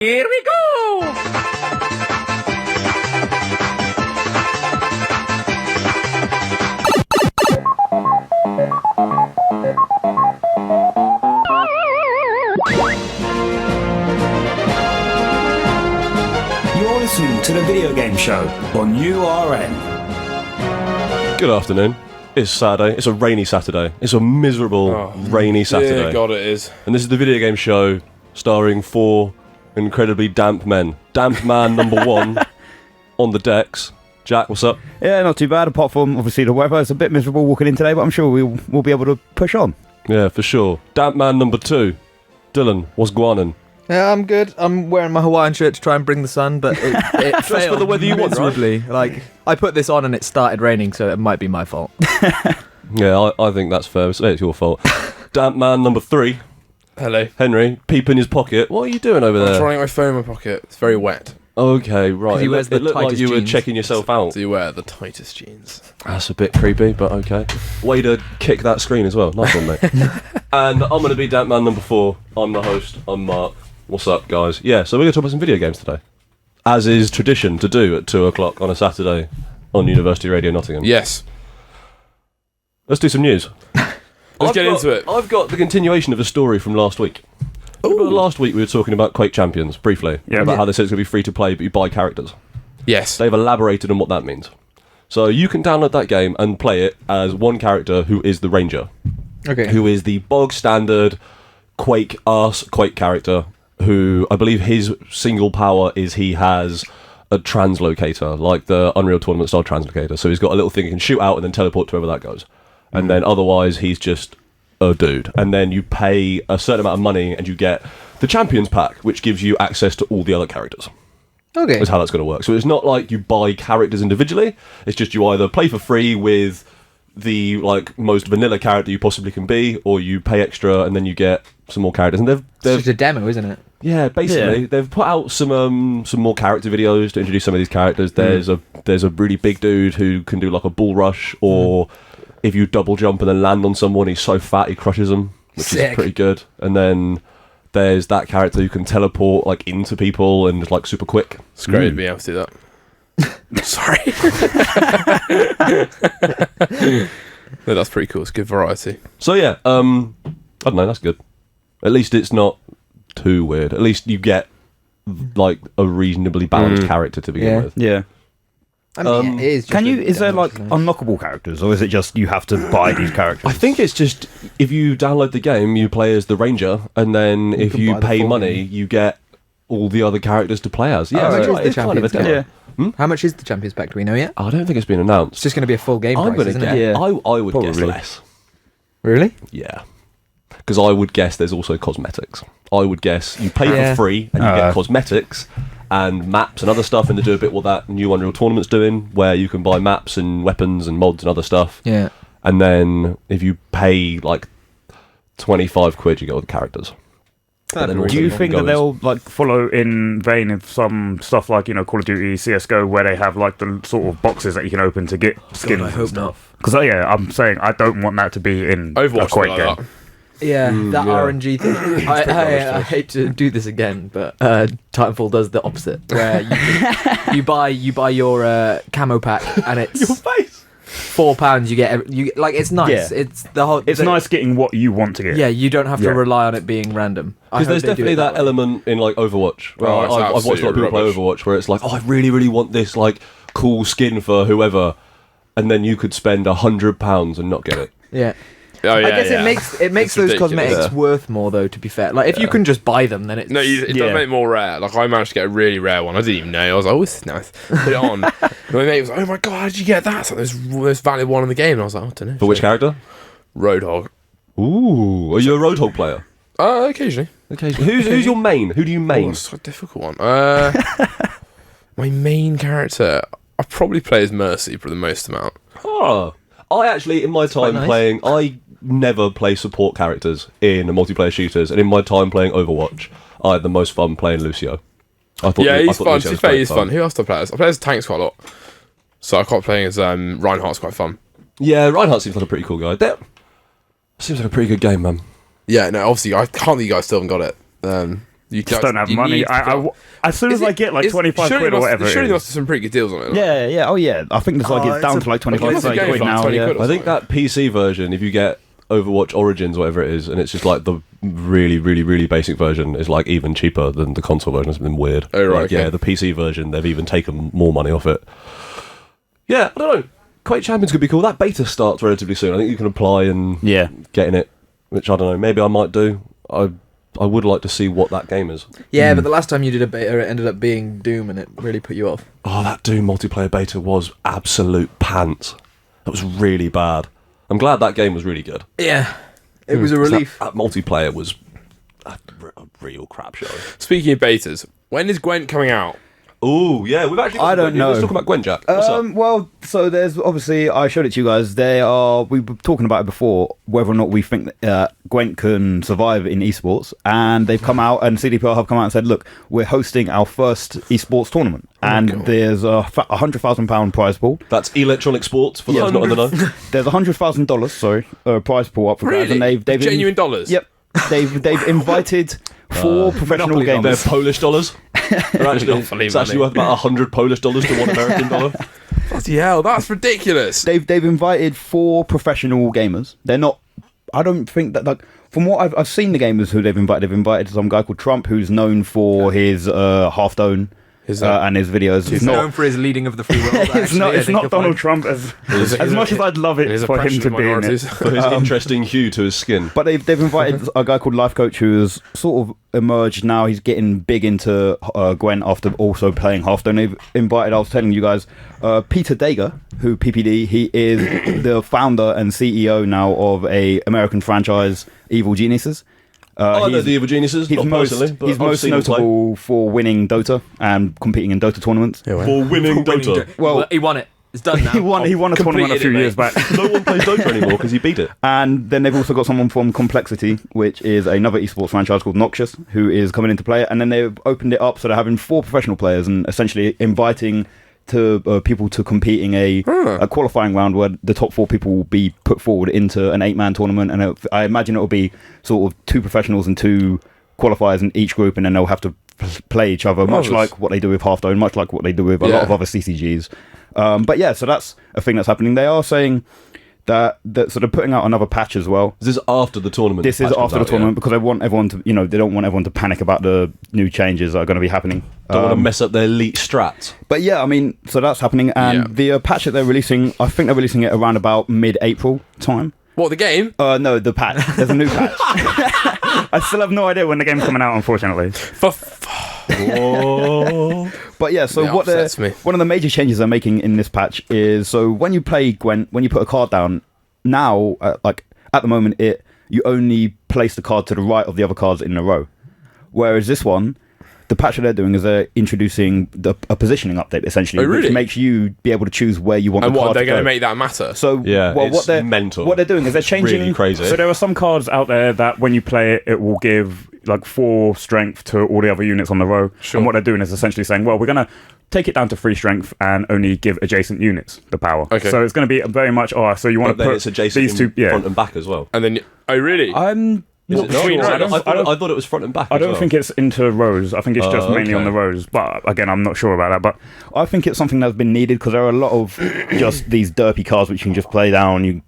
Here we go! You're listening to the video game show on URN. Good afternoon. It's Saturday. It's a rainy Saturday. It's a miserable, rainy Saturday. Dear God, it is. And this is the video game show starring four incredibly damp men. Damp man number one on the decks. Jack, what's up? Yeah, not too bad, apart from obviously the weather. It's a bit miserable walking in today, but I'm sure we'll be able to push on. Yeah, for sure. Damp man number two. Dylan, what's guanin'? Yeah, I'm good. I'm wearing my Hawaiian shirt to try and bring the sun, but it failed for the weather you want, right? miserably. Like, I put this on and it started raining, so it might be my fault. Yeah, I think that's fair. It's your fault. Damp man number three. Hello. Henry, peep in his pocket. What are you doing over I'm there? trying to get my phone in my pocket. It's very wet. Okay, right. He wears the It looked like tightest you were jeans. checking yourself out. Do you wear the tightest jeans? That's a bit creepy, but okay. Way to kick that screen as well. Nice one, mate. And I'm going to be Damp Man number 4. I'm the host. I'm Mark. What's up, guys? Yeah, so we're going to talk about some video games today. As is tradition to do at 2 o'clock on a Saturday on University Radio Nottingham. Yes. Let's do some news. Let's get into it. I've got the continuation of a story from last week. Remember last week we were talking about Quake Champions, briefly. Yeah. About how they said it's going to be free to play, but you buy characters. Yes. They've elaborated on what that means. So you can download that game and play it as one character who is the Ranger. Okay. Who is the bog standard Quake character, who I believe his single power is he has a translocator, like the Unreal Tournament style translocator. So he's got a little thing he can shoot out and then teleport to wherever that goes. And then otherwise he's just a dude. And then you pay a certain amount of money and you get the Champions Pack, which gives you access to all the other characters. Okay. Is how that's going to work. So it's not like you buy characters individually. It's just you either play for free with the like most vanilla character you possibly can be, or you pay extra and then you get some more characters. And It's just a demo, isn't it? yeah, basically they've put out some more character videos to introduce some of these characters. There's a really big dude who can do like a bull rush, or if you double jump and then land on someone, he's so fat he crushes them, which Sick. is pretty good. And then there's that character who can teleport like into people and just like super quick. It's great to be able to do that. Sorry. No, that's pretty cool. It's good variety. So yeah, I don't know, that's good. At least it's not too weird. At least you get like a reasonably balanced character to begin with. Yeah. I mean, it is. Just Is there demo, like isn't it? unlockable characters, or is it just you have to buy these characters? I think it's just if you download the game, you play as the Ranger, and then if can you buy the pay full money, you get all the other characters to play as. Yeah, How much so is the it's kind of a Champions demo. Yeah. How much is the Champions Pack? Do we know yet? I don't think it's been It's announced. just going to be a full game I'm price, going to isn't guess. it? Yeah. I would guess Probably. less. Really? Yeah. Because I would guess there's also cosmetics. I would guess you pay Yeah. for free and you get cosmetics and maps and other stuff, and to do a bit what that new Unreal Tournament's doing, where you can buy maps and weapons and mods and other stuff. Yeah. And then if you pay like 25 quid, you get all the characters. And then also Do you can think go that as- they'll like follow in vein of some stuff like Call of Duty, CS:GO, where they have like the sort of boxes that you can open to get skins? I hope not. Because I'm saying I don't want that to be in a Overwatch Quake like game. that. Yeah, that yeah. RNG thing. I hate to do this again, but Titanfall does the opposite, where you buy your camo pack and it's Your face! £4. You get like it's nice. Yeah. It's the whole. It's nice getting what you want to get. Yeah, you don't have to Yeah. rely on it being random. I Because hope there's they do definitely it that way. element in like Overwatch. Where Oh, it's I've watched a lot of people absolutely play rubbish. Overwatch where it's like, oh, I really, really want this like cool skin for whoever, and then you could spend £100 and not get it. Yeah. Oh, yeah, I guess yeah. it makes It's those ridiculous. cosmetics Yeah. worth more though. To be fair, like if you can just buy them, then it's No, it does Yeah. make it more rare. Like, I managed to get a really rare one. I didn't even know. I was like, oh, this is nice. Put it on. And my mate was like, oh my god, how did you get that? It's like the most valuable one in the game. And I was like, oh, I don't know. For which character? Roadhog. Ooh, are you a Roadhog player? Occasionally. Occasionally. Who's your main? Who do you Oh, main? that's a difficult one. My main character, I probably play as Mercy for the most amount. Oh, I actually, in my time nice. playing, I never play support characters in multiplayer shooters, and in my time playing Overwatch, I had the most fun playing Lucio. I thought Yeah, I he's thought fun. Lucio To be was fair, great he's fun. Who else do I play as? I play as tanks quite a lot. So I quite playing as Reinhardt's quite fun. Yeah, Reinhardt seems like a pretty cool guy. That seems like a pretty good game, man. Yeah, no, obviously, I can't believe you guys still haven't got it. You just don't have money. As soon as I get like 25 quid or whatever, surely there must be some pretty good deals on it. Yeah. Oh yeah. I think it's like it's down to like 25 quid now. Yeah. I think that PC version, if you get Overwatch Origins, whatever it is, and it's just like the really, really, really basic version, is like even cheaper than the console version. It's been weird. Oh right. Like, yeah, the PC version, they've even taken more money off it. Yeah, I don't know. Quake Champions could be cool. That beta starts relatively soon. I think you can apply and get in it, which I don't know. Maybe I might do. I would like to see what that game is. Yeah, but the last time you did a beta, it ended up being Doom, and it really put you off. Oh, that Doom multiplayer beta was absolute pants. That was really bad. I'm glad that game was really good. Yeah, it was a relief. That multiplayer was a real crap show. Speaking of betas, when is Gwent coming out? Oh, yeah, we've actually... I don't know. Let's talk about Gwent, Jack. What's up? Well, so there's obviously, I showed it to you guys, we were talking about it before, whether or not we think Gwent can survive in esports, and they've come out, and CDPR have come out and said, look, we're hosting our first esports tournament, and there's a £100,000 prize pool. That's electronic sports, for those not in the know. There's $100,000, prize pool up for grabs, and they've genuine dollars? Yep. They've invited 4 professional gamers. They're Polish dollars. It's actually worth about $100 Polish to $1 American dollar. Bloody hell, that's ridiculous. They've invited 4 professional gamers. They're not. I don't think that, like, from what I've seen the gamers who they've invited some guy called Trump, who's known for his Half-Dome and his videos. He's known for his leading of the free world. It's not Donald Trump as much as I'd love it for him to be in it. For his interesting hue to his skin. But they've invited a guy called Life Coach, who's sort of emerged now. He's getting big into Gwent after also playing Half-Dome. They've invited, I was telling you guys, Peter Dager, who PPD, he is the founder and CEO now of a American franchise, Evil Geniuses. I know the Evil Geniuses, he's most notable for winning Dota and competing in Dota tournaments. For winning Dota. Well, he won it. It's done now. He won a tournament a few years back. No one plays Dota anymore because he beat it. And then they've also got someone from Complexity, which is another esports franchise called Noxious, who is coming into play. And then they've opened it up, so they're having 4 professional players and essentially inviting to people to compete in a qualifying round where the top 4 people will be put forward into an 8-man tournament, and I imagine it'll be sort of 2 professionals and 2 qualifiers in each group, and then they'll have to play each other, much like what they do with Half-Dome, much like what they do with a lot of other CCGs. But yeah, so that's a thing that's happening. They are saying that so they're putting out another patch as well. This is after the tournament. This is after the tournament because they want everyone to, they don't want everyone to panic about the new changes that are going to be happening. Don't want to mess up their elite strats. But yeah, I mean, so that's happening, and the patch that they're releasing, I think they're releasing it around about mid-April time. What, the game? No, the patch. There's a new patch. I still have no idea when the game's coming out, unfortunately. But yeah, so one of the major changes they're making in this patch is, so when you play Gwent, when you put a card down, now, like at the moment, you only place the card to the right of the other cards in a row. Whereas this one, the patch that they're doing is they're introducing a positioning update, essentially, which makes you be able to choose where you want the card to go. And what, they're going to make that matter? So, yeah, what they're doing is they're changing... Really crazy. So there are some cards out there that when you play it, it will give like 4 strength to all the other units on the row. Sure. And what they're doing is essentially saying, well, we're going to take it down to 3 strength and only give adjacent units the power. Okay. So it's going to be very much, so you want to put it's adjacent these 2... front and back as well. And then... Oh, really? Is it not? I thought it was front and back. I don't think it's into rows. I think it's just mainly on the rows. But again, I'm not sure about that. But I think it's something that's been needed because there are a lot of just these derpy cards which you can just play down. You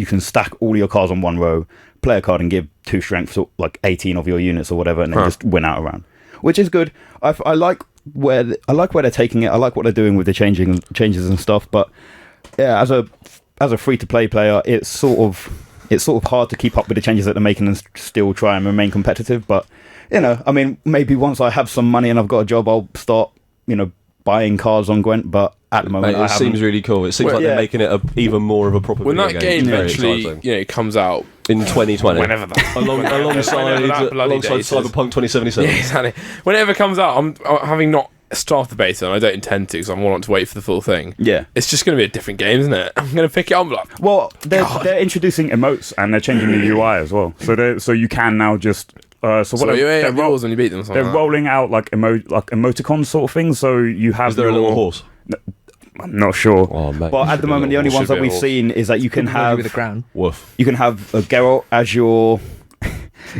can stack all your cards on one row, play a card and give 2 strength, so like 18 of your units or whatever, and then just win out a round, which is good. I like where they're taking it. I like what they're doing with the changes and stuff. But yeah, as a free to play player, it's sort of hard to keep up with the changes that they're making and still try and remain competitive. But, I mean, maybe once I have some money and I've got a job, I'll start, buying cards on Gwent. But at the moment, it seems really cool. It seems like they're making it even more of a proper video game. When that game eventually, comes out in 2020, whenever that, alongside Cyberpunk 2077. Yeah, exactly. Whenever it comes out, I'm having not start the beta, and I don't intend to because I want to wait for the full thing. Yeah, it's just going to be a different game, isn't it? I'm going to pick it up. Like, well, they're introducing emotes and they're changing the UI as well. So you can now just they're rules when you beat them. They're rolling out like emoticons sort of things. So you have. Is there a little horse? I'm not sure. Oh, mate, but at the moment, the only ones that we've seen is that you can have with a crown. Woof. You can have Geralt as your.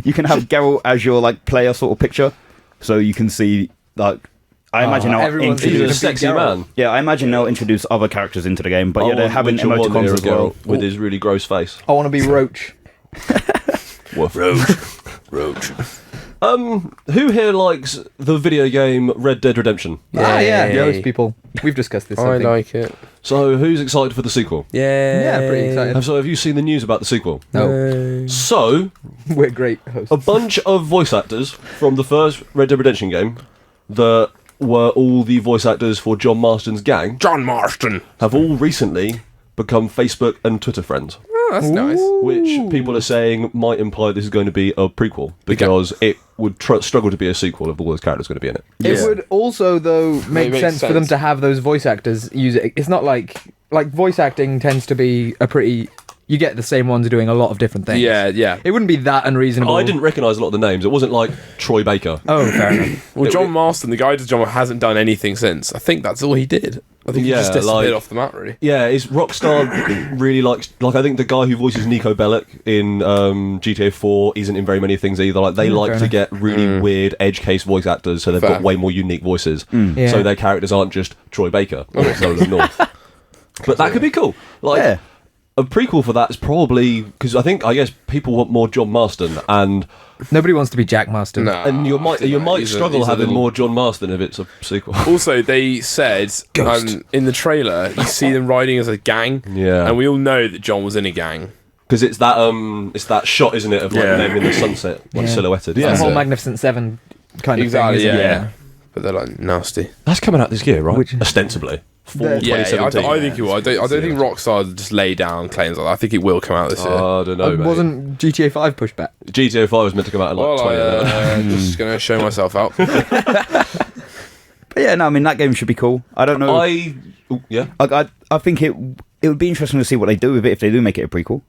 You can have Geralt as your like player sort of picture. so you can see like. I imagine they'll everyone's He's a introduce. sexy man. Yeah, I imagine they'll introduce other characters into the game, but yeah, they're having Witcher 1 emoticons era as well. with his really gross face. I want to be Roach. Woof. Roach. Who here likes the video game Red Dead Redemption? Yeah, those people. We've discussed this. I like it. So, who's excited for the sequel? Yeah, pretty excited. So, have you seen the news about the sequel? No, So, we're great hosts. a bunch of voice actors from the first Red Dead Redemption game that were all the voice actors for John Marston's gang John Marston. have all recently become Facebook and Twitter friends, Oh, that's nice. which people are saying might imply this is going to be a prequel because it would struggle to be a sequel if all those characters are going to be in it. It would also, though, make makes sense for them sense. to have those voice actors use it. It's not like voice acting tends to be a pretty. You get the same ones doing a lot of different things. Yeah. It wouldn't be that unreasonable. I didn't recognise a lot of the names. It wasn't like Troy Baker. Oh, fair enough. Well, John Marston, the guy who does John, hasn't done anything since. I think that's all he did. I think he Yeah, just disappeared like- off the map, really. Yeah, is Rockstar really likes I think the guy who voices Nico Bellic in GTA 4 isn't in very many things either. Like they like fair to enough. get really weird edge case voice actors, so they've Fair. got way more unique voices. Yeah. So their characters aren't just Troy Baker or Zelda North. But that could be cool. Like Yeah. a prequel for that is probably because I guess people want more John Marston and Nobody wants to be Jack Marston. No. you might struggle having more John Marston if it's a sequel. Also, they said in the trailer, you see them riding as a gang. Yeah. And we all know that John was in a gang. Because it's that shot, isn't it, of like Yeah. them in the sunset, like Yeah. silhouetted. The Yeah, whole Magnificent Seven kind of Exactly, thing. Isn't yeah. it? But they're like nasty. that's coming out this year, right? Which- Ostensibly. Fall Yeah, Yeah, I 2017. think it will. I don't think Rockstar just lay down claims like that. I think it will come out this year. I don't know, mate. Wasn't GTA 5 pushed back? GTA 5 was meant to come out in like Well, 2011. just going to show myself out. But yeah, no, I mean that game should be cool. I don't know. Yeah. I think it would be interesting to see what they do with it if they do make it a prequel,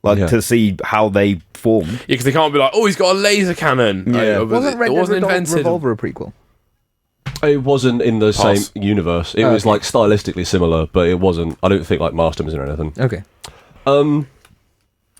like Yeah. to see how they form. Yeah, because they can't be like, oh, he's got a laser cannon. Yeah. Wasn't Red it Dead wasn't invented. Revolver a prequel? It wasn't in the Pass. same universe. It was like stylistically similar, but it wasn't. I don't think like Marston was in or anything. Okay.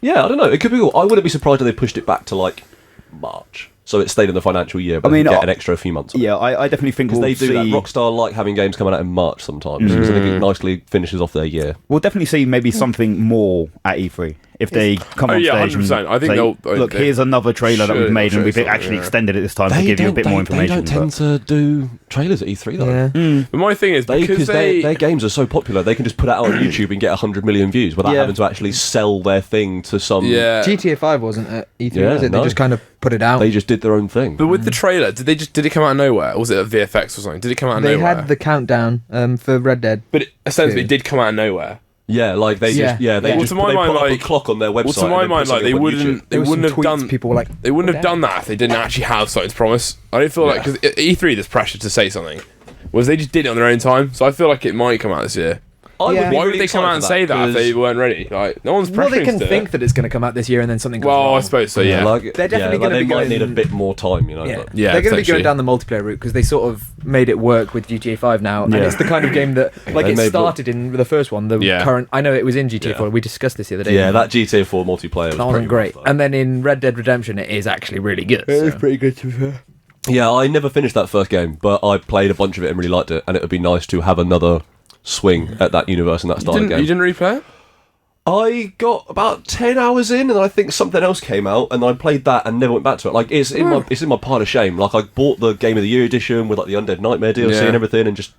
Yeah, I don't know. It could be cool. I wouldn't be surprised if they pushed it back to like March, so it stayed in the financial year, but I mean, get an extra few months. Yeah, I definitely think Because we'll they do see. that. Rockstar like having games coming out in March sometimes, because I think it nicely finishes off their year. We'll definitely see maybe something more at E3 if they come Oh, on yeah, stage. 100%. And I think say, they'll- look, they here's another trailer that we've should made, and show we've something, actually yeah. extended it this time to give you a bit more information. They don't tend to do trailers at E3 though. Yeah. But my thing is, because Their games are so popular, they can just put it out on YouTube and get 100 million views without Yeah. having to actually sell their thing to some. Yeah. GTA 5 wasn't at E3, Yeah, was it? no. They just kind of put it out. They just did their own thing. But with the trailer, did it come out of nowhere? Or was it a VFX or something? Did it come out of They nowhere? had the countdown for Red Dead. But it, essentially, Two. it did come out of nowhere. Yeah, like they Yeah. just they Well, just to my they mind, put up like- a clock on their website. Well, to my and then mind, put like something they up on wouldn't, YouTube. they There was wouldn't some have tweets done. people were like, They wouldn't have "Put it done that if they didn't actually have something to promise. I don't feel like because E3 there's pressure to say something. Whereas they just did it on their own time, so I feel like it might come out this year. I Yeah. be Why would really they come out and excited say for that if they weren't ready? Like no one's pressuring Well, they can to do think it. that it's going to come out this year and then something goes Well, wrong. I suppose so. Yeah. like, They're definitely like gonna they be might going- need a bit more time, you know. Yeah, but- Yeah, they're going to be potentially. going down the multiplayer route because they sort of made it work with GTA 5 now, and Yeah. it's the kind of game that, like, They it made started in the first one. The Yeah. current, I know it was in GTA 4. Yeah. We discussed this the other day. Yeah, that GTA 4 multiplayer was that wasn't pretty great. rough, though. And then in Red Dead Redemption, it is actually really good. so. pretty good to be fair. Yeah, I never finished that first game, but I played a bunch of it and really liked it, and it would be nice to have another swing at that universe and that style of game. You didn't replay it? I got about 10 hours in, and I think something else came out, and I played that and never went back to it. Like it's in my pile of shame. Like I bought the Game of the Year edition with like the Undead Nightmare DLC Yeah. and everything, and just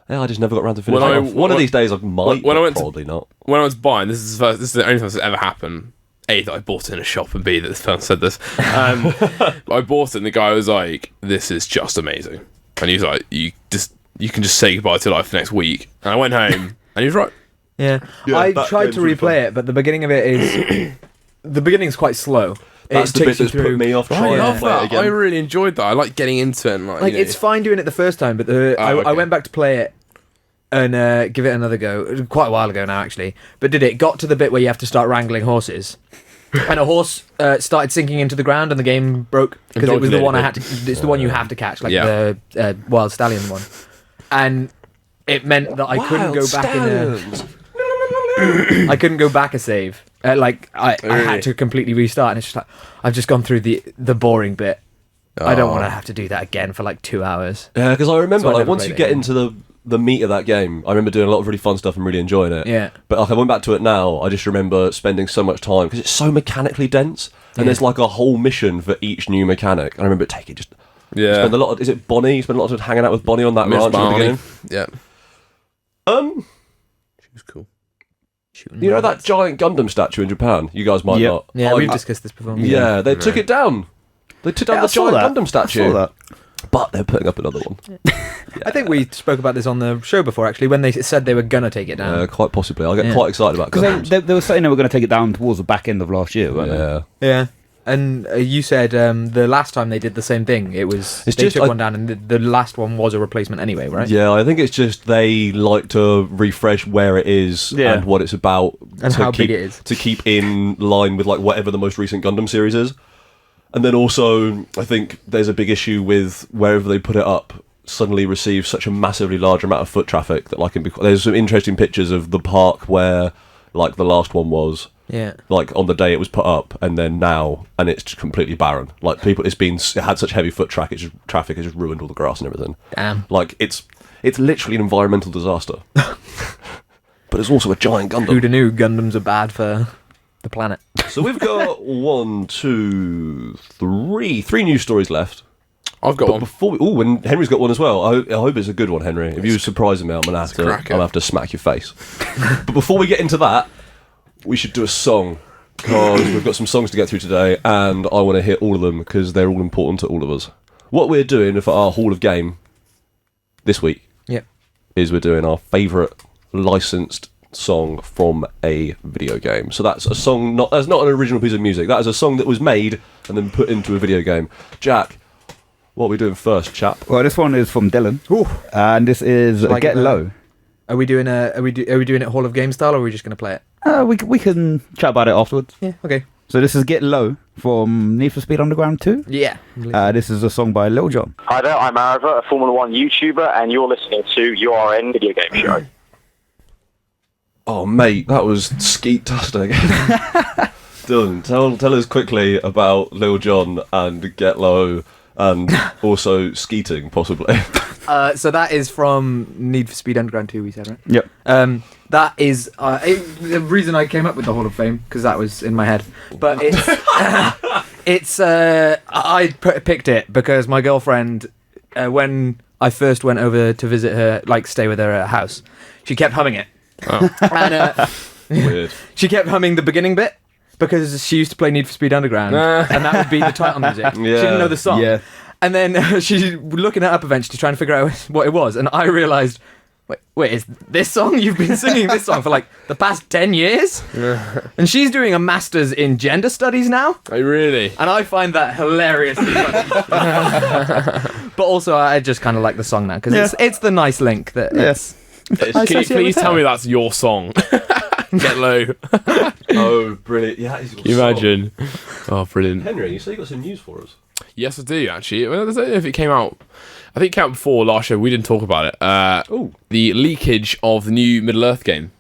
I just never got around to finishing When it I- off. One of these days I might, when I but went to- probably not. When I was buying, this is the only time this has ever happened. A, that I bought it in a shop, and B, that this person said this. I bought it, and the guy was like, "This is just amazing," and he was like, "You can just say goodbye to life next week." And I went home, and he was right. Yeah, Yeah, I that tried game's to really replay it, but the beginning of it is the beginning's quite slow. That's it the takes bit you that's through. put me off I trying to love play it that. again. I really enjoyed that. I like getting into it, and Like you know, it's fine doing it the first time, but I okay. went back to play it and give it another go. It was quite a while ago now, actually. But got to the bit where you have to start wrangling horses, and a horse started sinking into the ground, and the game broke because it was the one I had to. It's the one you have to catch, like Yeah. the wild stallion one, and it meant that I couldn't go back I couldn't go back a save. I Really? had to completely restart, and it's just like I've just gone through the boring bit. I don't want to have to do that again for like 2 hours. Yeah, because I remember So I like never once played you it get again. into the meat of that game, I remember doing a lot of really fun stuff and really enjoying it. Yeah. But like I went back to it now, I just remember spending so much time because it's so mechanically dense, and there's like a whole mission for each new mechanic. And I remember taking just spend a lot of, is it Bonnie? You spend a lot of time hanging out with Bonnie on that Miss ranch at the Barney. beginning. Yeah. She was cool. You know that giant Gundam statue in Japan? You guys might Yep. not. Yeah, I- we've discussed this before. Yeah, they took it down. They took down I the saw giant that. Gundam statue. I saw that. But they're putting up another one. I think we spoke about this on the show before, actually, when they said they were gonna take it down. Quite possibly. I get Yeah. quite excited about Because Gundams. they were saying they were going to take it down towards the back end of last year, weren't they? Yeah. Yeah. And you said the last time they did the same thing, it was It's they just- took one down, and the last one was a replacement anyway, right? Yeah, I think it's just they like to refresh where it is Yeah. and what it's about And to how keep, big it is. to keep in line with like whatever the most recent Gundam series is. And then also, I think there's a big issue with wherever they put it up suddenly receives such a massively large amount of foot traffic that like there's some interesting pictures of the park where like the last one was. Yeah. Like on the day it was put up, and then now, and it's just completely barren. Like it had such heavy foot traffic, it just ruined all the grass and everything. Damn. Like it's literally an environmental disaster. But it's also a giant Gundam. Who'da knew Gundams are bad for the planet? So we've got 3 news stories left. I've got But one. before and Henry's got one as well. I hope it's a good one, Henry. If you surprise me, I'm gonna have to smack your face. But before we get into that, we should do a song because we've got some songs to get through today, and I want to hear all of them because they're all important to all of us. What we're doing for our Hall of Game this week Yep. is we're doing our favourite licensed song from a video game. So that's a song that's not an original piece of music. That is a song that was made and then put into a video game. Jack, what are we doing first, chap? Well, this one is from Dylan, and this is Like Get the- Low. Are we doing are we doing it Hall of Game style, or are we just gonna play it? We can chat about it afterwards. Yeah. Okay. So this is Get Low from Need for Speed Underground 2. Yeah. This is a song by Lil Jon. Hi there, I'm Arava, a Formula 1 YouTuber, and you're listening to URN Video Game Show. Oh, mate, that was skeet-tastic. Dylan, tell us quickly about Lil Jon and Get Low, and also skeeting, possibly. So that is from Need for Speed Underground 2, we said, right? Yep. That is the reason I came up with the Hall of Fame, because that was in my head. But it's I picked it because my girlfriend, when I first went over to visit her, like stay with her at her house, she kept humming it. Oh. And Weird. she kept humming the beginning bit because she used to play Need for Speed Underground, and that would be the title music. She didn't know the song. Yeah. And then she's looking it up eventually, trying to figure out what it was. And I realised, wait, is this song? You've been singing this song for like the past 10 years? And she's doing a master's in gender studies now. Oh, really? And I find that hilariously funny. But also, I just kind of like the song now, because it's the nice link that it's... Can you please tell me that's your song? Get Low. Oh, brilliant. Yeah, Can you imagine? Oh, brilliant. Henry, you say you got some news for us? Yes, I do, actually. Well, I don't know if it came out. I think it came out before last year. We didn't talk about it. The leakage of the new Middle-earth game.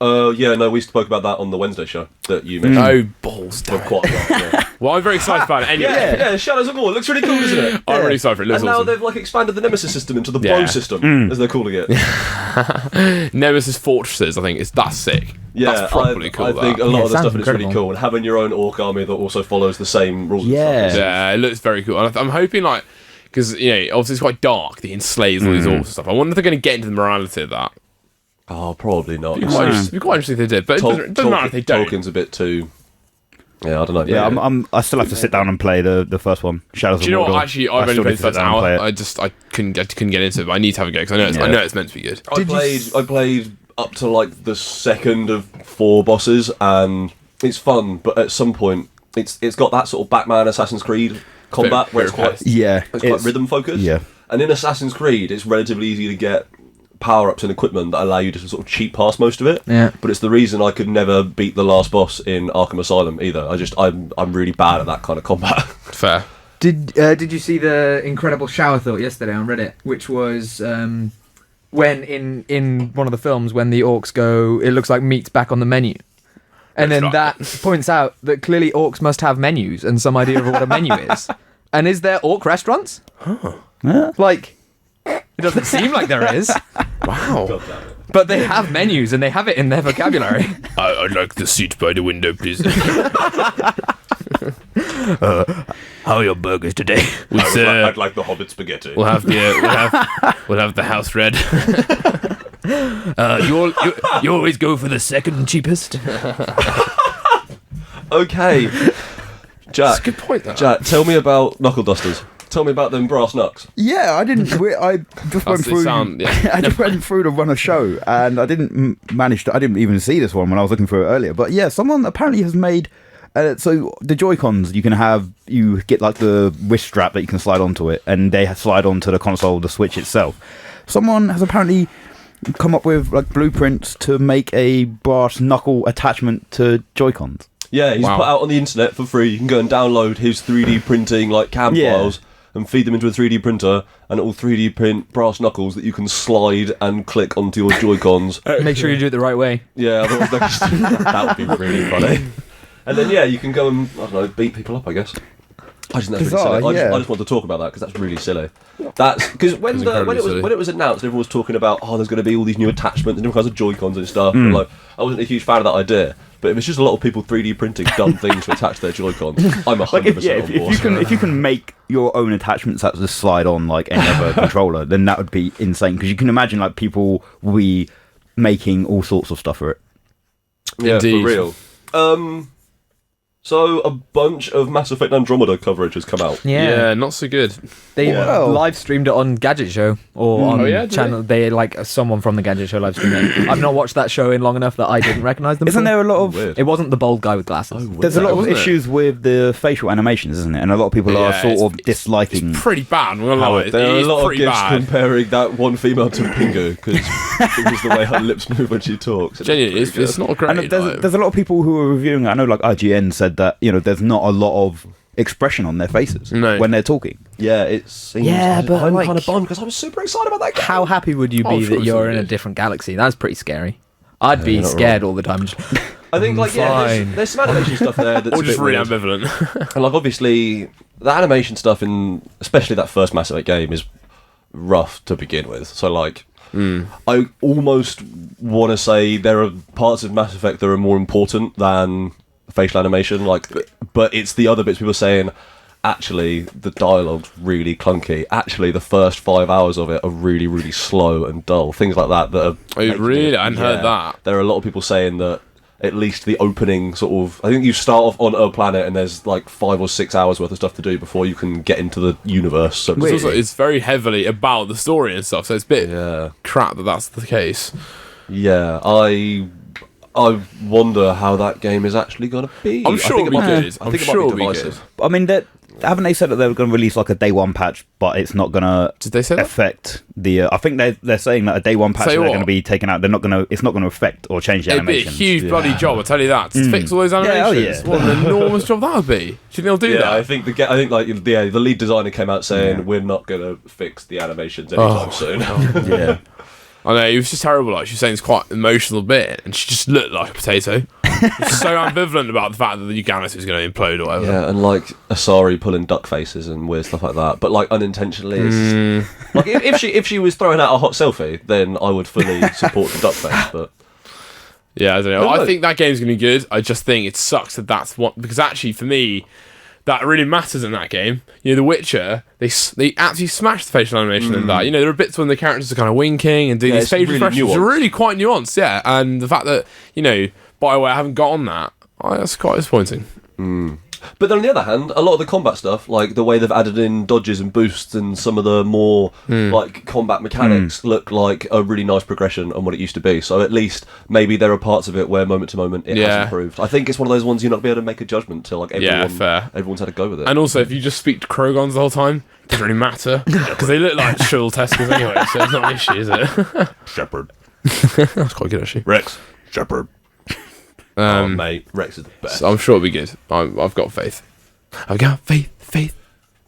Yeah, no, we spoke about that on the Wednesday show that you mentioned. Oh, balls. Damn it. Quite a lot, yeah. Well, I'm very excited about it anyway. Yeah, Shadows of War. It looks really cool, doesn't it? I'm really excited for it. It looks And now awesome. they've like expanded the Nemesis system into the Yeah. Blow system, as they're calling it. Nemesis Fortresses, I think. That's sick. Yeah, That's properly cool. I think a Yeah, lot it of the sounds stuff is really incredible. cool, and having your own orc army that also follows the same rules. Yeah. And stuff. Yeah, it looks very cool. And I'm hoping, like, because, obviously it's quite dark, the enslaves all these orcs and stuff. I wonder if they're going to get into the morality of that. Oh, probably not. It'd be quite interesting if they did, but it doesn't matter if they don't. Tolkien's a bit too. Yeah, I don't know. Yeah, I still have to sit down and play the first one, Shadows Do you know of Mordor. what? Actually, I've only still played need the to sit first down and play hour. it. I couldn't get into it, but I need to have a go because I know it's meant to be good. I played up to like the second of 4 bosses, and it's fun. But at some point, it's got that sort of Batman Assassin's Creed combat where it's quite Yeah, quite rhythm focused. Yeah. And in Assassin's Creed, it's relatively easy to get power-ups and equipment that allow you to sort of cheat past most of it. Yeah. But it's the reason I could never beat the last boss in Arkham Asylum either. I'm really bad at that kind of combat. Fair. Did you see the incredible shower thought yesterday on Reddit, which was when in one of the films when the orcs go, it looks like meat's back on the menu, and then that points out that clearly orcs must have menus and some idea of what a menu is. And is there orc restaurants? Yeah. Like, it doesn't seem like there is. Wow. But they have menus and they have it in their vocabulary. I'd like the seat by the window, please. How are your burgers today? I'd like the Hobbit spaghetti. We'll have the house red. You always go for the second cheapest. Okay. That's Jack, a good point, that. Jack, tell me about knuckle dusters. Tell me about them brass knucks. Yeah, I didn't. I just went the through. sound, yeah. I just went through to run a show, and I didn't manage to. I didn't even see this one when I was looking for it earlier. But yeah, someone apparently has made. So the Joy-Cons, you get like the wrist strap that you can slide onto it, and they slide onto the console, the Switch itself. Someone has apparently come up with like blueprints to make a brass knuckle attachment to Joy-Cons. Yeah, he's put out on the internet for free. You can go and download his 3D printing like CAM files and feed them into a 3D printer, and it will 3D print brass knuckles that you can slide and click onto your Joy-Cons. Make sure you do it the right way. Yeah, otherwise that would be really funny. And then you can go and, I don't know, beat people up, I guess. I just think that's really silly. I just want to talk about that because that's really silly. That's because when it was announced, everyone was talking about there's going to be all these new attachments and different kinds of Joy-Cons and stuff. And like, I wasn't a huge fan of that idea. But if it's just a lot of people 3D printing dumb things to attach to their Joy-Cons, I'm 100% on board. If you can make your own attachments that just slide on like any other controller, then that would be insane. Because you can imagine like people making all sorts of stuff for it. Yeah, Indeed. for real. So a bunch of Mass Effect Andromeda coverage has come out. Yeah, not so good. They Wow. live streamed it on Gadget Show or on did channel. They like someone from the Gadget Show live streamed it. I've not watched that show in long enough that I didn't recognise them. Isn't there a lot of? Weird. It wasn't the bald guy with glasses. There's a lot of wasn't it? issues with the facial animations, isn't it? And a lot of people are Yeah, sort it's- of disliking. It's pretty bad. We'll allow it. There are a It's lot of pretty gifs bad. comparing that one female to Pingu because it was the way her lips move when she talks. Genuinely, it's not great. And there's a lot of people who are reviewing it. I know, like IGN said that there's not a lot of expression on their faces when they're talking. Yeah, it seems. Yeah, but I'm like- kind of bummed because I was super excited about that game. How happy would you be sure that it's you're really in a good. different galaxy? That's pretty scary. I'd be scared all the time. I think there's some animation stuff there that's Or a just bit really weird. ambivalent. And like obviously the animation stuff in especially that first Mass Effect game is rough to begin with. So like I almost want to say there are parts of Mass Effect that are more important than facial animation, but it's the other bits people are saying actually the dialogue's really clunky. Actually the first 5 hours of it are really, really slow and dull. Things like that are Really? I hadn't heard that. There are a lot of people saying that at least the opening sort of, I think you start off on a planet and there's like 5 or 6 hours worth of stuff to do before you can get into the universe. So It's also, it's very heavily about the story and stuff, so it's a bit crap that that's the case. yeah, I wonder how that game is actually going to be. I'm sure it'll be good. I think it might be divisive. I mean, haven't they said that they were going to release like a day one patch, but it's not going to Did they say that? affect the? I think they're saying that a day one patch Say they're what? going to be taken out. It's not going to affect or change the It'd be a animations. huge bloody job, I'll tell you that. To fix all those animations. yeah. What an enormous job that would be. Do you think they'll do Yeah, that? I think the lead designer came out saying we're not going to fix the animations anytime soon. Yeah. I know, it was just terrible. Like, she was saying it's quite an emotional bit, and she just looked like a potato. It's so ambivalent about the fact that the galaxy was going to implode or whatever. Yeah, and like Asari pulling duck faces and weird stuff like that, but like unintentionally. It's, like if she was throwing out a hot selfie, then I would fully support the duck face. But Yeah, I don't know. But I think that game's going to be good. I just think it sucks that that's what... Because actually, for me, that really matters in that game. The Witcher, they absolutely smashed the facial animation in that. There are bits when the characters are kind of winking and doing these it's facial really expressions. nuanced. Are really quite nuanced, yeah. And the fact that, BioWare haven't got on that, that's quite disappointing. But then on the other hand, a lot of the combat stuff, like the way they've added in dodges and boosts and some of the more like combat mechanics look like a really nice progression on what it used to be. So at least maybe there are parts of it where moment to moment it has improved. I think it's one of those ones you're not be able to make a judgment till like everyone's had a go with it. And also, if you just speak to Krogons the whole time, it doesn't really matter. Because they look like Shul Teskers anyway, so it's not an issue, is it? Shepherd. That's quite good, actually. Rex. Shepherd. Oh, mate, Rex is the best. So I'm sure it'll be good. I've got faith. I've got faith.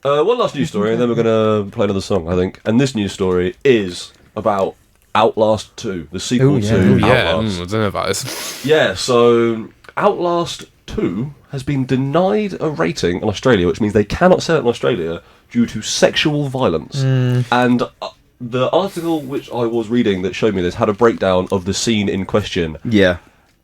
One last news story, and then we're going to play another song, I think. And this news story is about Outlast 2, the sequel to Yeah, Outlast. I don't know about this. Yeah, so Outlast 2 has been denied a rating in Australia, which means they cannot sell it in Australia due to sexual violence. And the article which I was reading that showed me this had a breakdown of the scene in question. Yeah.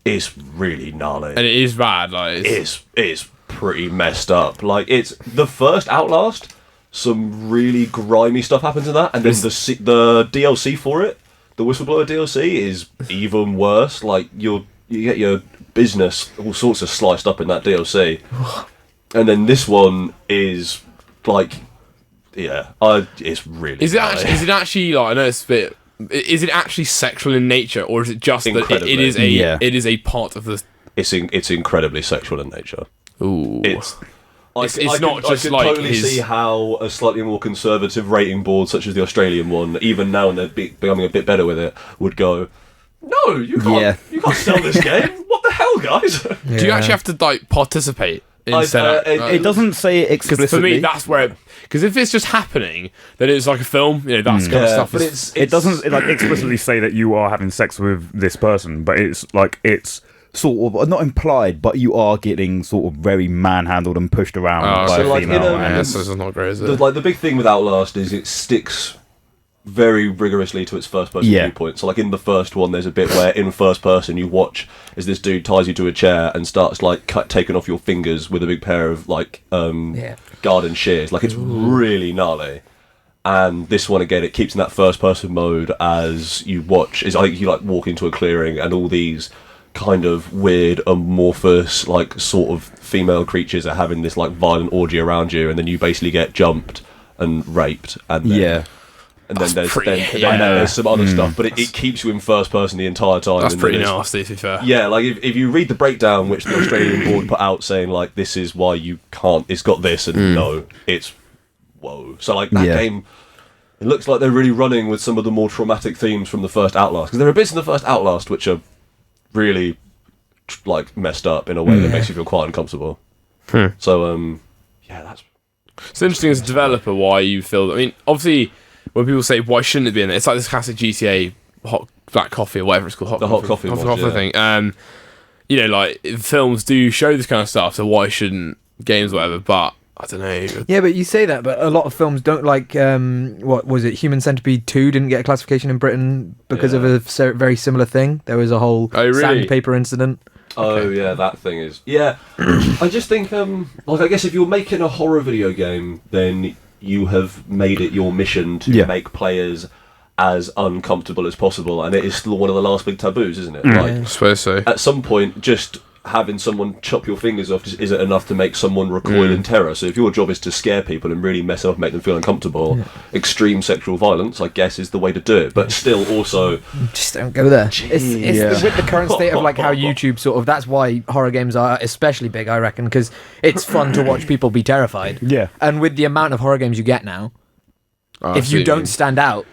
It's really gnarly. And it is bad. Like It's pretty messed up. Like, it's the first Outlast, some really grimy stuff happens in that, and then the DLC for it, the Whistleblower DLC, is even worse. Like, you get your business all sorts of sliced up in that DLC. And then this one is like, it's really Is it actually like, I know it's a bit, is it actually sexual in nature, or is it just that it is a part of the... It's incredibly sexual in nature. Ooh. It's not just I could like totally his... see how a slightly more conservative rating board, such as the Australian one, even now and they're becoming a bit better with it, would go, no, you can't sell this game. What the hell, guys? Do you actually have to like participate? It doesn't say it explicitly. For me, that's where... Because if it's just happening, then it's like a film. That's kind of stuff. But it doesn't like explicitly say that you are having sex with this person, but it's like, it's sort of not implied, but you are getting sort of very manhandled and pushed around by a female. So it's not great, is it? The big thing with Outlast is it sticks very rigorously to its first person viewpoint. So like in the first one, there's a bit where in first person you watch as this dude ties you to a chair and starts like taking off your fingers with a big pair of like garden shears. Like, it's really gnarly. And this one again, it keeps in that first person mode as you watch. Is like you like walk into a clearing and all these kind of weird amorphous like sort of female creatures are having this like violent orgy around you, and then you basically get jumped and raped, and then and then there's some other stuff, but it keeps you in first person the entire time. That's pretty nasty, to be fair. Yeah, like if you read the breakdown which the Australian board put out saying like, this is why you can't, it's got this, and no, it's whoa. So like that game, it looks like they're really running with some of the more traumatic themes from the first Outlast, because there are bits in the first Outlast which are really like messed up in a way that makes you feel quite uncomfortable. So that's... It's interesting as a developer why you feel... I mean, obviously, when people say, why shouldn't it be in there? It's like this classic GTA hot black coffee or whatever it's called. Hot coffee thing. Like, films do show this kind of stuff, so why shouldn't games or whatever, but... I don't know. Yeah, but you say that, but a lot of films don't, like, what was it, Human Centipede 2 didn't get a classification in Britain because of a very similar thing. There was a whole sandpaper incident. Oh, yeah, that thing is... Yeah, I just think, I guess if you're making a horror video game, then you have made it your mission to make players as uncomfortable as possible, and it is still one of the last big taboos, isn't it? I suppose so. At some point, just... having someone chop your fingers off just isn't enough to make someone recoil in terror. So if your job is to scare people and really mess up, make them feel uncomfortable, extreme sexual violence, I guess, is the way to do it. But still, also, just don't go there. It's with the current state of like how YouTube sort of, that's why horror games are especially big, I reckon, because it's fun to watch people be terrified. Yeah. And with the amount of horror games you get now, if you don't stand out,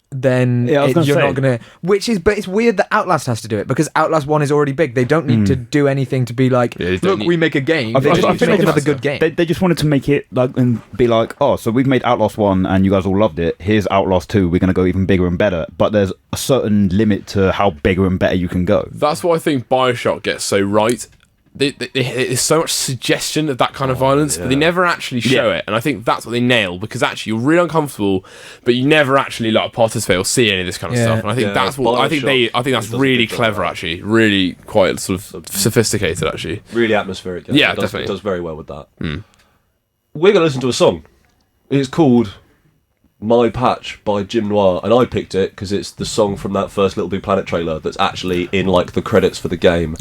then you're not gonna. But it's weird that Outlast has to do it, because Outlast 1 is already big. They don't need to do anything to be like, look, we make a game. They just need to make another good game. They just wanted to make it like and be like, oh, so we've made Outlast 1 and you guys all loved it. Here's Outlast 2. We're gonna go even bigger and better. But there's a certain limit to how bigger and better you can go. That's why I think BioShock gets so right. There's so much suggestion of that kind of violence, but they never actually show it, and I think that's what they nail, because actually you're really uncomfortable, but you never actually like participate or see any of this kind of stuff. And I think that's what I think that's really clever, actually, really quite sort of sophisticated, actually, really atmospheric. Yeah, definitely, it does very well with that. We're gonna listen to a song. It's called My Patch by Jim Noir, and I picked it because it's the song from that first Little Big Planet trailer that's actually in like the credits for the game.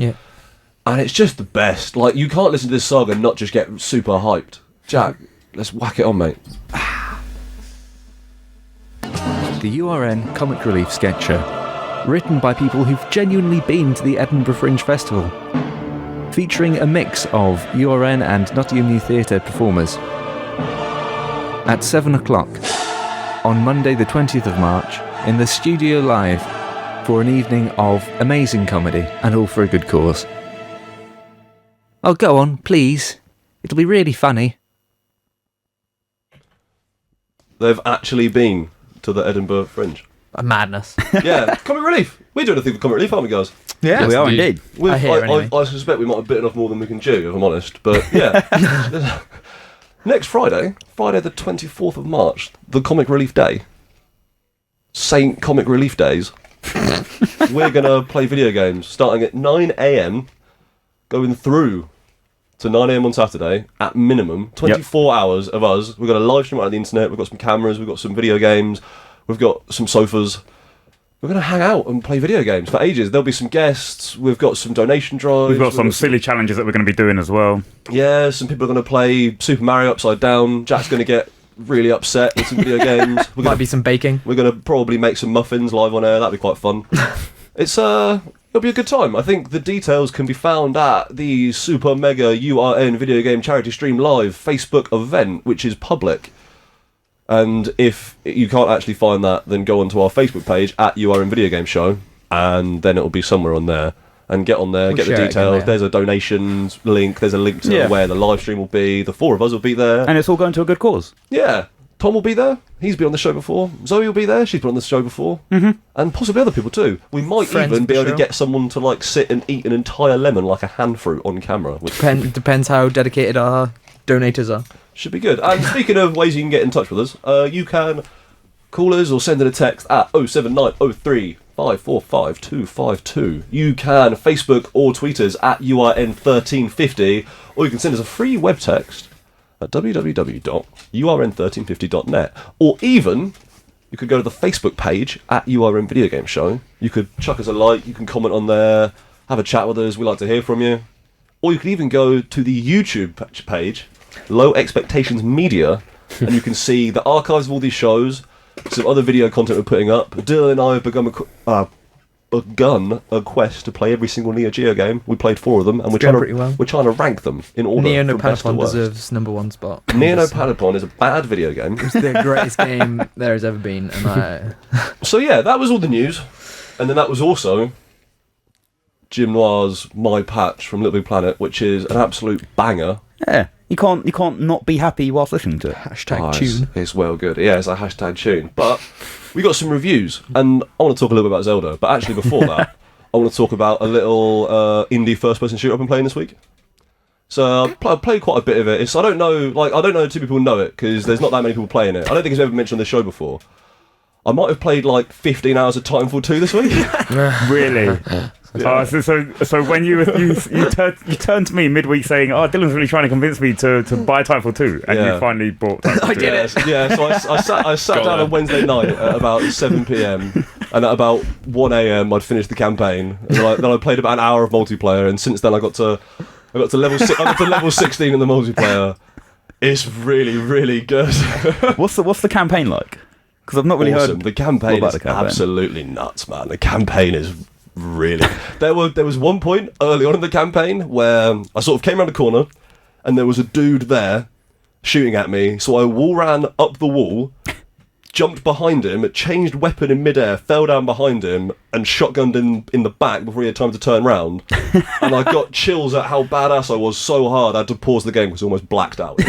And it's just the best. Like, you can't listen to this song and not just get super hyped. Jack, let's whack it on, mate. The URN Comic Relief Sketch Show, written by people who've genuinely been to the Edinburgh Fringe Festival, featuring a mix of URN and Nottingham New Theatre performers. At 7 o'clock, on Monday the 20th of March, in the Studio Live, for an evening of amazing comedy, and all for a good cause. Oh, go on, please. It'll be really funny. They've actually been to the Edinburgh Fringe. A madness. Yeah, Comic Relief. We're doing a thing for Comic Relief, aren't we, guys? Yeah, we are indeed. indeed. I hear anyway. I suspect we might have bitten off more than we can chew, if I'm honest. But yeah. Next Friday the 24th of March, the Comic Relief Day. Saint Comic Relief Days. We're going to play video games starting at 9 a.m, going through to 9 a.m on Saturday, at minimum. 24 hours of us. We've got a live stream out on the internet, we've got some cameras, we've got some video games, we've got some sofas. We're going to hang out and play video games for ages. There'll be some guests, we've got some donation drives. We've got some silly challenges that we're going to be doing as well. Yeah, some people are going to play Super Mario Upside Down. Jack's going to get really upset with some video games. Might be some baking. We're going to probably make some muffins live on air. That'd be quite fun. It'll be a good time. I think the details can be found at the Super Mega URN Video Game Charity Stream Live Facebook event, which is public. And if you can't actually find that, then go onto our Facebook page at URN Video Game Show, and then it'll be somewhere on there. And get on there, get the details. There's a donations link. There's a link to where the live stream will be. The four of us will be there. And it's all going to a good cause. Yeah. Tom will be there. He's been on the show before. Zoe will be there. She's been on the show before. Mm-hmm. And possibly other people too. We might even be able to get someone to like sit and eat an entire lemon like a hand fruit on camera. Which Depends how dedicated our donators are. Should be good. And speaking of ways you can get in touch with us, you can call us or send in a text at 07903 545 252. You can Facebook or tweet us at URN1350, or you can send us a free web text at www.urn1350.net, or even you could go to the Facebook page at URN Video Game Show. You could chuck us a like, you can comment on there, have a chat with us, we like to hear from you. Or you could even go to the YouTube page, Low Expectations Media, and you can see the archives of all these shows, some other video content we're putting up. Dylan and I have begun a quest to play every single Neo Geo game. We played 4 of them, and we're trying to rank them in order. Neo from best to Panopon worst. deserves #1 spot. Neo Panopon is a bad video game. It's the greatest game there has ever been, and So yeah, that was all the news, and then that was also Jim Noir's My Patch from Little Big Planet, which is an absolute banger. Yeah. You can't not be happy whilst listening to it. tune. It's well good. Yeah, it's a hashtag tune. But we got some reviews, and I want to talk a little bit about Zelda. But actually, before that, I want to talk about a little indie first-person shooter I've been playing this week. So I played quite a bit of it. I don't know too people know it because there's not that many people playing it. I don't think it's ever mentioned on the show before. I might have played like 15 hours of Titanfall 2 this week. Really? Yeah. So when you turned to me midweek saying, "Oh, Dylan's really trying to convince me to buy Titanfall 2," and you finally bought Titanfall 2. I did it. Yeah, so I sat down on Wednesday night at about 7 p.m. and at about 1 a.m. I'd finished the campaign. And then I played about an hour of multiplayer, and since then I got to level 16 in the multiplayer. It's really, really good. What's the campaign like? Because I've not really heard. The campaign is absolutely nuts, man. The campaign is really. There was one point early on in the campaign where I sort of came around the corner, and there was a dude there shooting at me. So I wall ran up the wall, jumped behind him, changed weapon in midair, fell down behind him, and shotgunned in the back before he had time to turn round. And I got chills at how badass I was so hard I had to pause the game because I almost blacked out.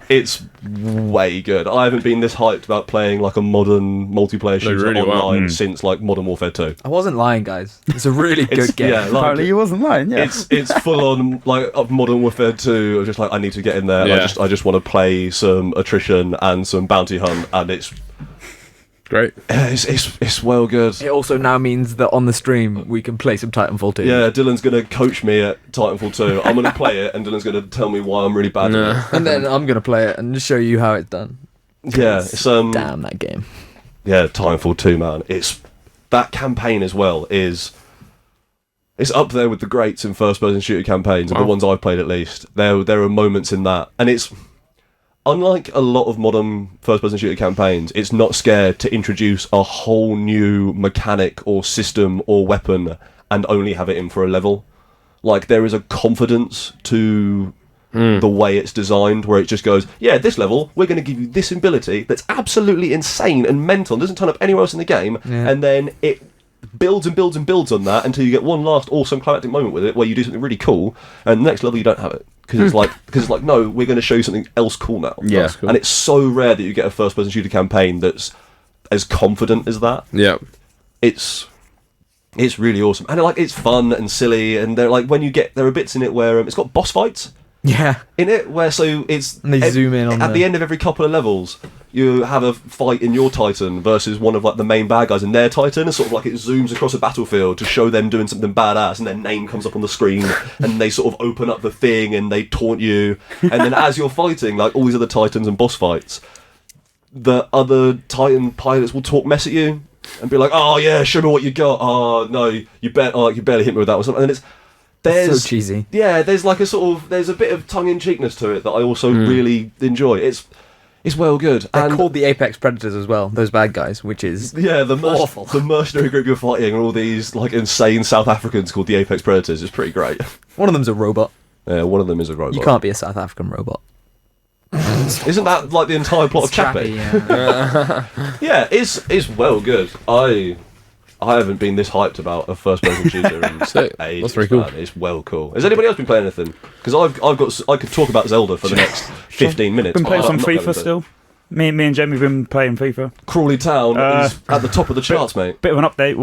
It's way good. I haven't been this hyped about playing like a modern multiplayer shooter online since like Modern Warfare 2. I wasn't lying, guys. It's a really good game. Yeah, apparently you wasn't lying. Yeah, it's full on like of Modern Warfare 2. I'm just like I need to get in there. Yeah. I just want to play some attrition and some bounty hunt, and it's great. It's well good. It also now means that on the stream we can play some Titanfall 2. Yeah, Dylan's going to coach me at Titanfall 2. I'm going to play it, and Dylan's going to tell me why I'm really bad at it. And then I'm going to play it and just show you how it's done. Yeah, it's damn that game. Yeah, Titanfall 2, man. It's that campaign as well it's up there with the greats in first-person shooter campaigns, and the ones I've played at least. There are moments in that, and it's unlike a lot of modern first-person shooter campaigns, it's not scared to introduce a whole new mechanic or system or weapon and only have it in for a level. Like, there is a confidence to the way it's designed, where it just goes, yeah, this level, we're going to give you this ability that's absolutely insane and mental and doesn't turn up anywhere else in the game, and then it builds and builds and builds on that until you get one last awesome climactic moment with it where you do something really cool, and the next level you don't have it. Because it's like, no, we're going to show you something else cool now. Yeah. Cool. And it's so rare that you get a first-person shooter campaign that's as confident as that. Yeah. It's It's really awesome, and like it's fun and silly, and they're like there are bits in it where it's got boss fights. Yeah. In it, where so it's and they zoom in on at the end of every couple of levels. You have a fight in your Titan versus one of like the main bad guys in their Titan, and sort of like it zooms across a battlefield to show them doing something badass, and their name comes up on the screen, and they sort of open up the thing and they taunt you, and then as you're fighting like all these other Titans and boss fights, the other Titan pilots will talk mess at you and be like, "Oh yeah, show me what you got. Oh no, you barely hit me with that or something." And there's so cheesy. Yeah, there's like there's a bit of tongue-in-cheekness to it that I also really enjoy. It's well good. They're called the Apex Predators as well, those bad guys, which is awful. The mercenary group you're fighting are all these like insane South Africans called the Apex Predators. It's pretty great. One of them's a robot. Yeah, one of them is a robot. You can't be a South African robot. Isn't that like the entire plot of Chappie? Yeah, it's well good. I haven't been this hyped about a first-person shooter in ages. That's very cool. Man. It's well cool. Has anybody else been playing anything? Because I could talk about Zelda for the next 15 minutes. Been playing some FIFA still. Me and Jamie have been playing FIFA. Crawley Town is at the top of the charts, mate. Bit of an update.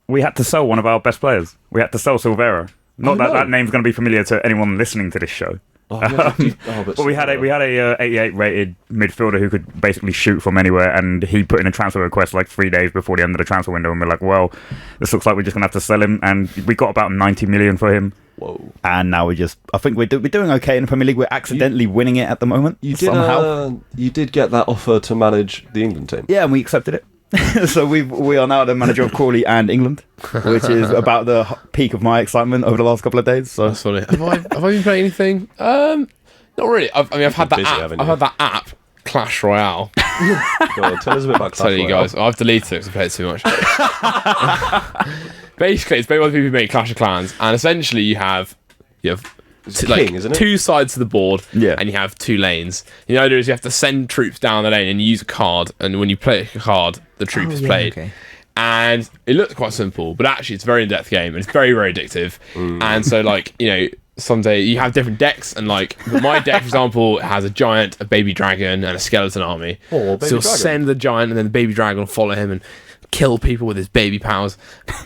We had to sell one of our best players. We had to sell Silvera. Not that name's going to be familiar to anyone listening to this show. But we had a 88 rated midfielder who could basically shoot from anywhere, and he put in a transfer request like 3 days before the end of the transfer window, and we're like, well, this looks like we're just gonna have to sell him, and we got about 90 million for him. Whoa! And now I think we're doing okay in the Premier League. We're accidentally winning it at the moment. Somehow. You did get that offer to manage the England team. Yeah, and we accepted it. So we are now the manager of Crawley and England, which is about the peak of my excitement over the last couple of days. So that's funny. Have I been playing anything? Not really. I've had that app. I've had that app, Clash Royale. Go on, tell us a bit about Clash Royale. You guys, I've deleted it because I played it too much. Basically, it's made by the people who make Clash of Clans, and essentially you have two sides to the board, and you have 2 lanes. The idea is you have to send troops down the lane and you use a card, and when you play a card, the troop is played. Okay. And it looks quite simple, but actually it's a very in-depth game, and it's very, very addictive. And so, like, you know, someday you have different decks, and like my deck, for example, has a giant, a baby dragon, and a skeleton army. So you'll send the giant, and then the baby dragon will follow him and kill people with his baby powers,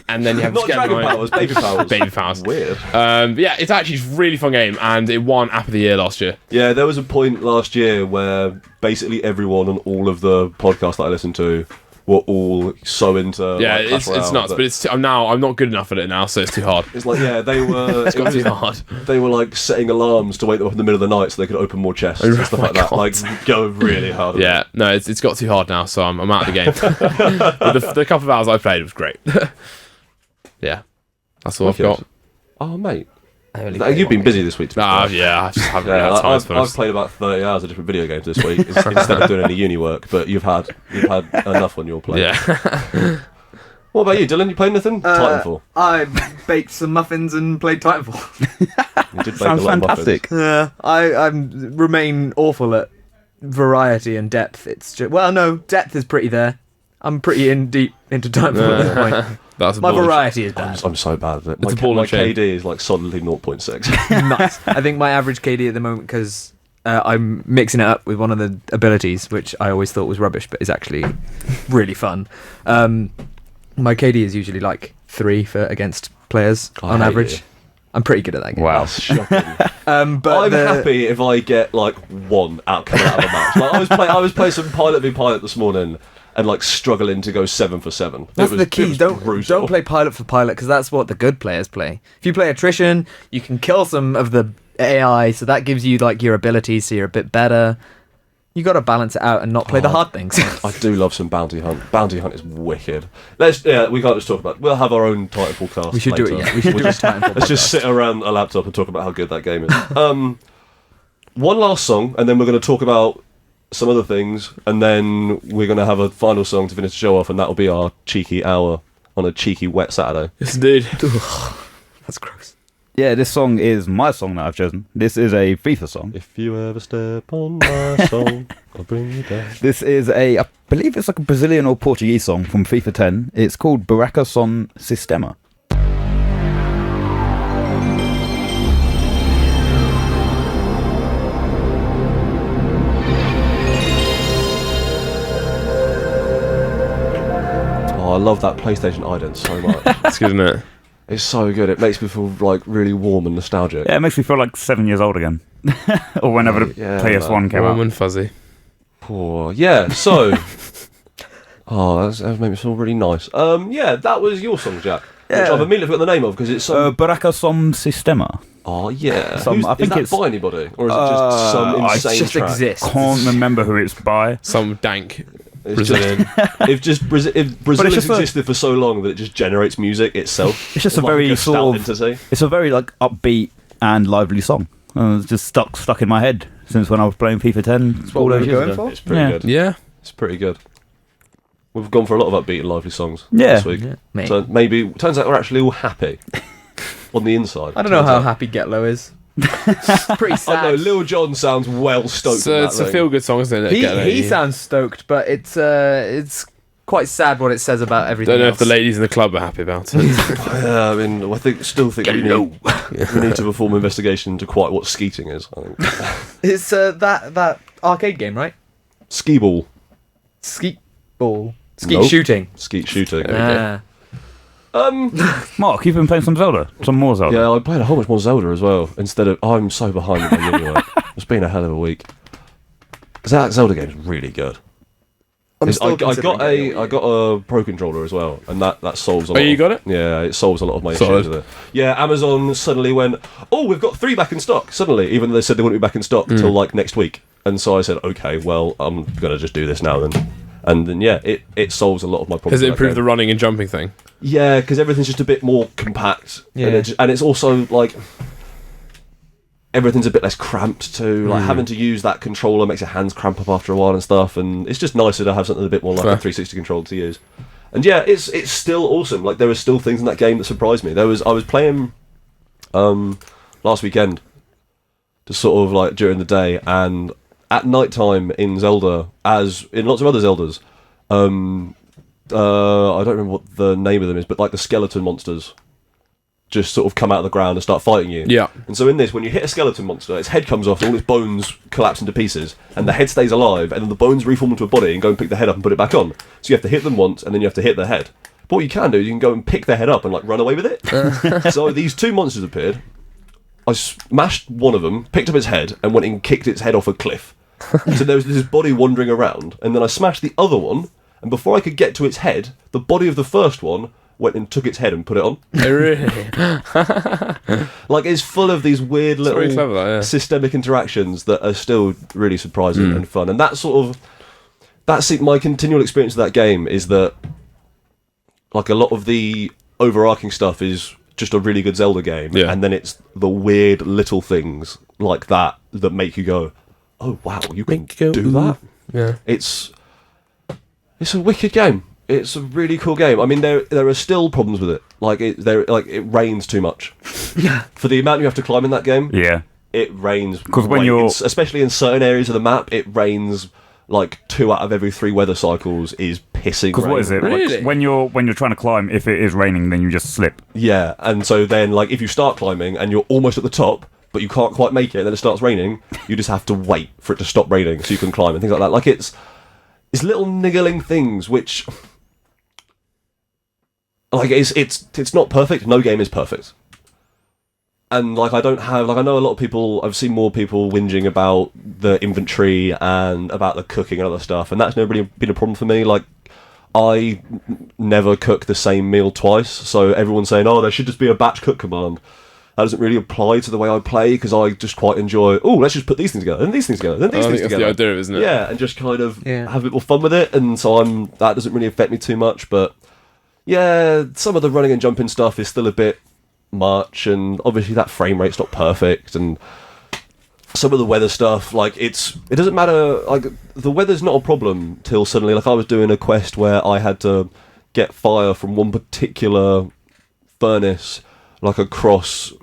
and then you have not dragon powers, baby powers. Baby powers. Weird. But yeah, it's actually a really fun game, and it won App of the Year last year. Yeah, there was a point last year where basically everyone on all of the podcasts that I listened to were all so into it's nuts, but I'm not good enough at it now, so it's too hard. It's like they were it's got too hard. They were like setting alarms to wake them up in the middle of the night so they could open more chests and stuff like that. Like go really hard. Yeah, no, it's got too hard now, so I'm out of the game. But the couple of hours I played was great. Yeah, that's all I've got. Oh mate, you've been busy this week. Yeah, I just haven't had time. I've played about 30 hours of different video games this week instead of doing any uni work. But you've had enough on your plate. Yeah. What about you, Dylan? You played anything? Titanfall. I baked some muffins and played Titanfall. You did bake sounds fantastic. Yeah, I remain awful at variety and depth. It's just, depth is pretty there. I'm pretty deep into Titanfall at this point. My variety is bad. I'm so bad at it. It's my KD is like solidly 0.6. Nice. I think my average KD at the moment, because I'm mixing it up with one of the abilities, which I always thought was rubbish, but is actually really fun. My KD is usually like 3 against players on average. It. I'm pretty good at that game. Wow. That's shocking. But I'm happy if I get like 1 outcome out of a match. Like I was playing some Pilot v Pilot this morning, and like struggling to go 7 for 7. That's the key. Don't play pilot for pilot, because that's what the good players play. If you play attrition, you can kill some of the AI, so that gives you like your abilities, so you're a bit better. You got to balance it out and not play the hard things. I do love some Bounty Hunt. Bounty Hunt is wicked. We can't just talk about. We'll have our own Titanfall cast. We should later. do it. Yeah, we should do a Titanfall. Let's just sit around a laptop and talk about how good that game is. One last song, and then we're going to talk about some other things, and then we're going to have a final song to finish the show off, and that'll be our cheeky hour on a cheeky wet Saturday. Yes, indeed. That's gross. Yeah, this song is my song that I've chosen. This is a FIFA song. If you ever step on my song, I'll bring you down. This is I believe it's like a Brazilian or Portuguese song from FIFA 10. It's called Barraca Son Sistema. Oh, I love that PlayStation ident so much. It's good, isn't it? It's so good. It makes me feel like really warm and nostalgic. Yeah, it makes me feel like 7 years old again. Or whenever the PS1 came Warm out. and fuzzy. Poor. Yeah, so... Oh, that made me feel really nice. Yeah, that was your song, Jack. Which I've immediately forgotten the name of because it's some... Baraka Som Sistema. Oh, yeah. I think is that it's by anybody? Or is it just some insane just track? exists. Can't remember who it's by. Some dank It's Brazilian. If Brazil has just existed for so long that it just generates music itself. It's just a like very Gestalt sort of... entity. It's a very like upbeat and lively song. It's just stuck in my head since when I was playing FIFA 10 all those years ago. It's pretty good. Yeah. It's pretty good. We've gone for a lot of upbeat and lively songs Yeah. this week. Yeah, mate. So maybe turns out we're actually all happy on the inside. I don't know Turns how out. happy Getlow is. Pretty sad. I know Lil Jon sounds well stoked. So on it's that a thing. feel-good song, isn't it? He sounds stoked, but it's quite sad what it says about everything. Don't know else. if the ladies in the club are happy about it. Yeah, I mean, I still think we need to perform an investigation into quite what skeeting is. I think It's that arcade game, right? skee ball, Skeet ball. Skeet Nope. shooting. skeet shooting. Mark, you've been playing some Zelda? Some more Zelda? Yeah, I played a whole bunch more Zelda as well. Instead of, I'm so behind with my uni work. It's been a hell of a week. That Zelda game is really good. I got a Pro Controller as well, and that solves a lot. Oh, you got it? Yeah, it solves a lot of my Solid. issues with it. Yeah, Amazon suddenly went, oh, we've got 3 back in stock. Suddenly, even though they said they wouldn't be back in stock till like next week. And so I said, okay, well, I'm gonna just do this now then. And then yeah, it solves a lot of my problems. Has it with that improved the game. running and jumping thing? Yeah, because everything's just a bit more compact. Yeah. And it's also like everything's a bit less cramped too. Like having to use that controller makes your hands cramp up after a while and stuff. And it's just nicer to have something a bit more like Fair. a 360 controller to use. And yeah, it's still awesome. Like there are still things in that game that surprised me. I was playing last weekend, just sort of like during the day, and at night time in Zelda, as in lots of other Zeldas, I don't remember what the name of them is, but like the skeleton monsters just sort of come out of the ground and start fighting you. Yeah. And so in this, when you hit a skeleton monster, its head comes off and all its bones collapse into pieces, and the head stays alive, and then the bones reform into a body and go and pick the head up and put it back on. So you have to hit them once, and then you have to hit their head. But what you can do is you can go and pick their head up and like run away with it. So these 2 monsters appeared. I smashed one of them, picked up its head, and went and kicked its head off a cliff. So there was this body wandering around, and then I smashed the other one, and before I could get to its head, the body of the first one went and took its head and put it on. Oh, really? Like, it's full of these weird little very clever, that, yeah. systemic interactions that are still really surprising and fun. And that's my continual experience of that game is that, like, a lot of the overarching stuff is just a really good Zelda game, Yeah. and then it's the weird little things like that make you go, oh wow, you can do that. Yeah. It's a wicked game. It's a really cool game. I mean, there are still problems with it. Like it rains too much. For the amount you have to climb in that game, Yeah. it rains. 'Cause when you're- especially in certain areas of the map, it rains like 2 out of every 3 weather cycles is pissing. Because what is it? Like, Really? when you're trying to climb, if it is raining, then you just slip. Yeah, and so then like if you start climbing and you're almost at the top, but you can't quite make it, and then it starts raining, you just have to wait for it to stop raining so you can climb and things like that. Like it's little niggling things which, like it's not perfect. No game is perfect. And like I know a lot of people. I've seen more people whinging about the inventory and about the cooking and other stuff, and that's never really been a problem for me. Like I never cook the same meal twice, so everyone's saying, "Oh, there should just be a batch cook command." That doesn't really apply to the way I play because I just quite enjoy. Oh, let's just put these things together, and these things together, then these I things think that's together. the idea, isn't it? Yeah, and just kind of Yeah. have a bit more fun with it, and so that doesn't really affect me too much. But yeah, some of the running and jumping stuff is still a bit much, and obviously that frame rate's not perfect, and some of the weather stuff, like it doesn't matter. Like the weather's not a problem till suddenly, like I was doing a quest where I had to get fire from one particular furnace, like across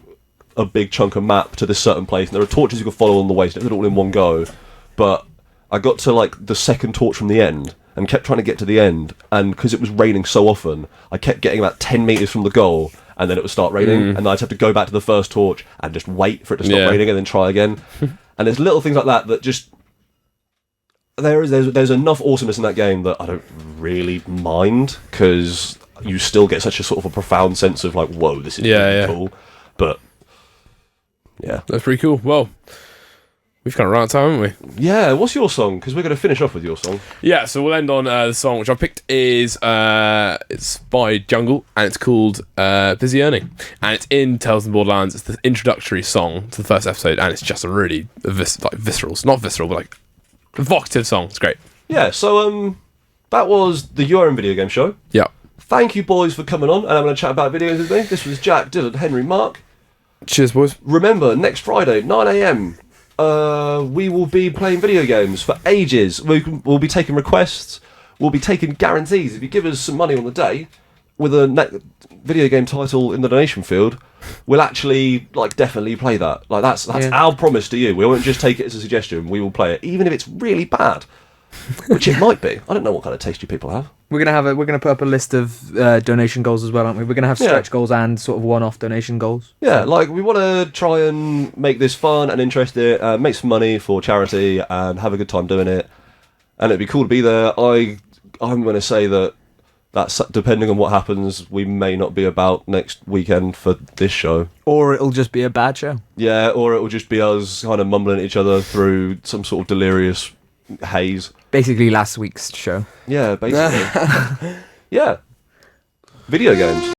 a big chunk of map to this certain place, and there are torches you can follow on the way, so you don't do it all in one go. But I got to like the second torch from the end and kept trying to get to the end, and because it was raining so often, I kept getting about 10 meters from the goal, and then it would start raining, and I'd have to go back to the first torch and just wait for it to stop raining and then try again. And there's little things like that just there's enough awesomeness in that game that I don't really mind, because you still get such a sort of a profound sense of like, whoa, this is really cool. But yeah, that's pretty cool. Well, we've kind of run out of time, haven't we? Yeah, what's your song? Because we're going to finish off with your song. Yeah, so we'll end on the song which I picked is it's by Jungle, and it's called Busy Earning, and it's in Tales from Borderlands. It's the introductory song to the first episode, and it's just a really visceral, not visceral, but like evocative song. It's great. Yeah, so that was the URN video game show. Yeah. Thank you, boys, for coming on and having a chat about video games with me. This was Jack, Dylan, Henry, Mark. Cheers, boys. Remember, next Friday, 9 a.m, we will be playing video games for ages. We'll be taking requests. We'll be taking guarantees. If you give us some money on the day with a video game title in the donation field, we'll actually definitely play that. That's our promise to you. We won't just take it as a suggestion. We will play it, even if it's really bad, which it might be. I don't know what kind of taste you people have. We're gonna put up a list of donation goals as well, aren't we? We're gonna have stretch goals and sort of one-off donation goals. Yeah, we want to try and make this fun and interesting, make some money for charity, and have a good time doing it. And it'd be cool to be there. I'm going to say that's depending on what happens, we may not be about next weekend for this show, or it'll just be a bad show. Yeah, or it'll just be us kind of mumbling at each other through some sort of delirious haze. Basically last week's show. Yeah, basically. Yeah. Video games.